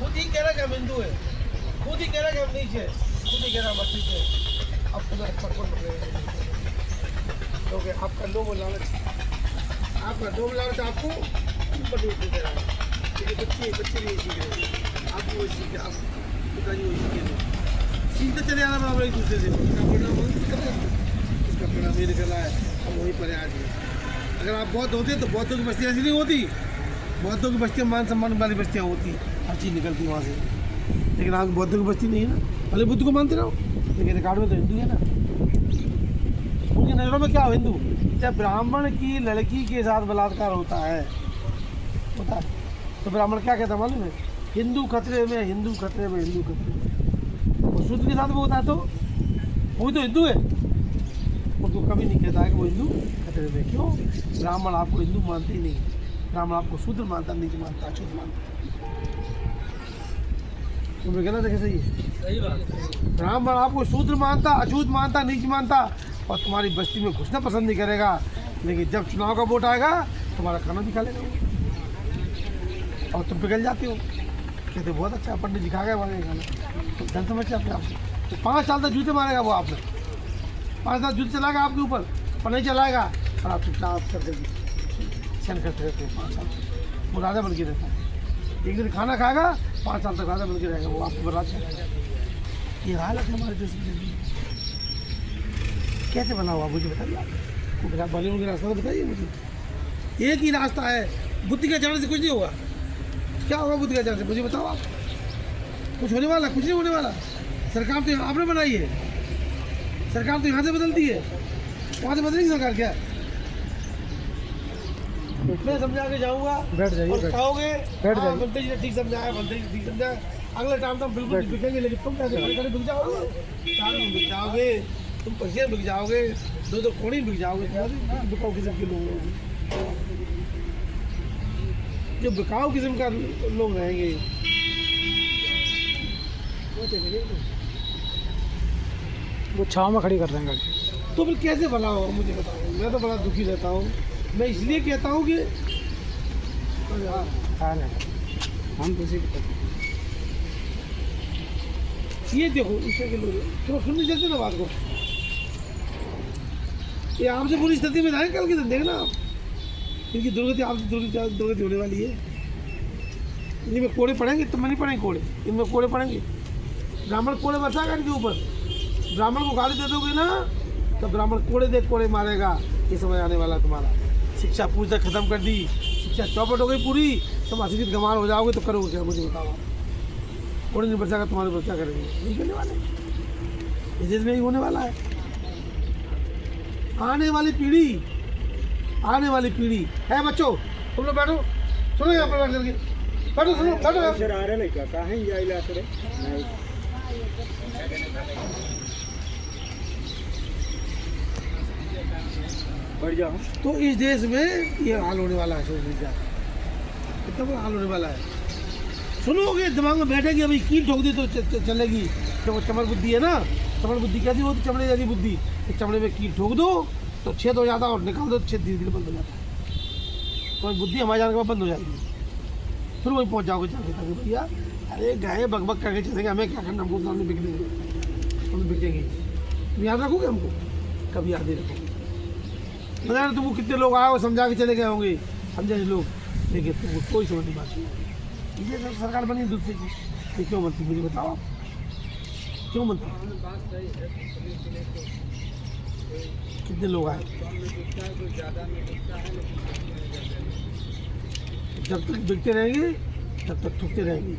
खुद ही कह रहा कि हम हिंदू है, खुद ही कह रहा कि हम नीच है, खुद ही कह रहा हम ठीक है। अब खुद पकड़ क्योंकि आपका लोभ लालच, आपका लोभ लालच आपको ऊपर दे रहा है। बच्चे नहीं सीख रहे, आप वही सीख रहे, आप पिताजी वही सीखे नहीं, सीखते चले आना बराबर एक दूसरे से। इसका परिणाम ये निकला है, हम वहीं पर आज है। अगर आप बौद्ध होते तो बौद्धों की बस्तियाँ ऐसी नहीं होती, बौद्धों की बस्तियाँ मान सम्मान वाली बस्तियाँ होती, हर चीज़ निकलती वहाँ से। लेकिन आप बौद्धों की बस्ती नहीं है ना, भले बुद्ध को मानते रहो, लेकिन रिकॉर्ड में तो हिंदू है ना। उनकी नज़रों में क्या हो हिंदू? जब ब्राह्मण की लड़की के साथ बलात्कार होता है तो ब्राह्मण क्या कहता है मालूम है? हिंदू खतरे में, हिंदू खतरे में, हिंदू खतरे में। और शूद्र के साथ वो होता है तो वो तो हिंदू है, उनको कभी नहीं कहता है कि वो हिंदू खतरे में। क्यों? ब्राह्मण आपको हिंदू मानते ही नहीं, ब्राह्मण आपको शूद्र मानता, नीच मानता, अछूत मानता। तुम्हें गलत है? सही है, सही बात। ब्राह्मण आपको शूद्र मानता, अछूत मानता, नीच मानता और तुम्हारी बस्ती में घुसना पसंद नहीं करेगा। लेकिन जब चुनाव का वोट आएगा तुम्हारा खाना भी खा लेगा और तुम पिघल जाते हो, कहते बहुत अच्छा पंडित जी खा गए हमारे खाना, तो धन समझते अपने आप को। तो 5 साल तक जूते मारेगा वो आपने, 5 साल जूते चलाएगा आपके ऊपर और नहीं चलाएगा और आप चुपचाप कर देंगे, सहन करते रहते हो 5 साल। वो राजा बन के रहता है, एक दिन खाना खाएगा 5 साल तक राजा बन के रहेगा, वो आपको बर्बाद करेगा। ये हालत है हमारे देश में। कैसे बना हुआ मुझे बताइए आप, बॉलीवुड का रास्ता तो बताइए मुझे। एक ही रास्ता है, बुद्धि के चरण से कुछ नहीं होगा। क्या होगा बुद्धि के चरण से मुझे बताओ आप? कुछ होने वाला? कुछ नहीं होने वाला। सरकार तो आपने बनाई है, सरकार तो यहाँ से बदलती है, वहाँ से बदलेगी सरकार क्या? मैं समझा के जाऊँगा, बैठ जाइए, और कहोगे बैठ जाइए। बंदे जी ने ठीक समझाया, बंदे जी ठीक समझाया, अगले टाइम तो हम बिल्कुल नहीं बिकेंगे। लेकिन तुम कैसे बिक जाओगे? बिक जाओगे तुम, पैसे बिक जाओगे, दो कोड़ी बिक जाओगे, बिकाऊ किस्म के लोग होंगे, जो बिकाऊ किस्म का लोग रहेंगे वो छाव में खड़ी कर रहे हैं गाड़ी। तो फिर कैसे भला होगा मुझे बताओ? मैं तो बड़ा दुखी रहता हूँ। मैं इसलिए कहता हूँ कि हाँ नहीं, हम किसी को ये देखो इसके के लोग तो सुन नहीं सकते ना बात को। ये आपसे बुरी स्थिति में जाएंगे कल के दिन, देखना आप, इनकी दुर्गति आपसे दुर्गति होने वाली है। इनमें कोड़े पड़ेंगे, तो मैं नहीं पड़ेंगे कोड़े, इनमें कोड़े पड़ेंगे। ब्राह्मण कोड़े बरसाएगा इनके ऊपर, ब्राह्मण को गाली दे दोगे ना तो ब्राह्मण कोड़े दे कोड़े मारेगा। ये समझ आने वाला तुम्हारा। शिक्षा पूरी तरह खत्म कर दी, शिक्षा चौपट हो गई पूरी, तुम अशिक्षित गंवार हो जाओगे तो करोगे क्या मुझे बताओ? कोड़े नहीं बरसाएगा तुम्हारे ऊपर, क्या करेंगे? नहीं करने वाले, इस देश में ही होने वाला है। आने वाली पीढ़ी है बच्चों, तुम लोग बैठो, सुनो यहाँ पर बैठ करके बैठो, सुनो बैठो। सर आ रहे नहीं क्या? कहाँ है ये इलाके रे? बढ़ जाओ। तो इस देश में ये हाल होने वाला है, सोच लीजिए कितना बड़ा हाल होने वाला है। सुनोगे दिमाग में बैठेगी, अभी कील ठोक दी तो चलेगी। तो चमड़ बुद्धि है ना, चमड़ बुद्धि कैसी होती? चमड़े जैसी बुद्धि। चमड़े में कील ठोक दो तो छेद हो जाता है और निकाल दो तो छेद धीरे धीरे बंद हो जाता है। तो बुद्धि हमारे जाने के बाद बंद हो जाएगी, फिर वहीं पहुँच जाओगे जाके ताकि भैया अरे गाय बकबक करके चलेंगे, हमें क्या करना, हमको सामने बिक देंगे, हम बिकेंगे। याद रखोगे हमको? कभी याद नहीं रखोगे। पता तुमको कितने लोग आए और समझा के चले गए होंगे, समझे लोग, लेकिन तुमको कोई समझ नहीं पाती। ये सब सरकार बनी दूसरे की, ये क्यों बनती मुझे बताओ आप, क्यों बनती? कितने लोग आए? जब तक बिकते रहेंगे तब तक ठुकते रहेंगे।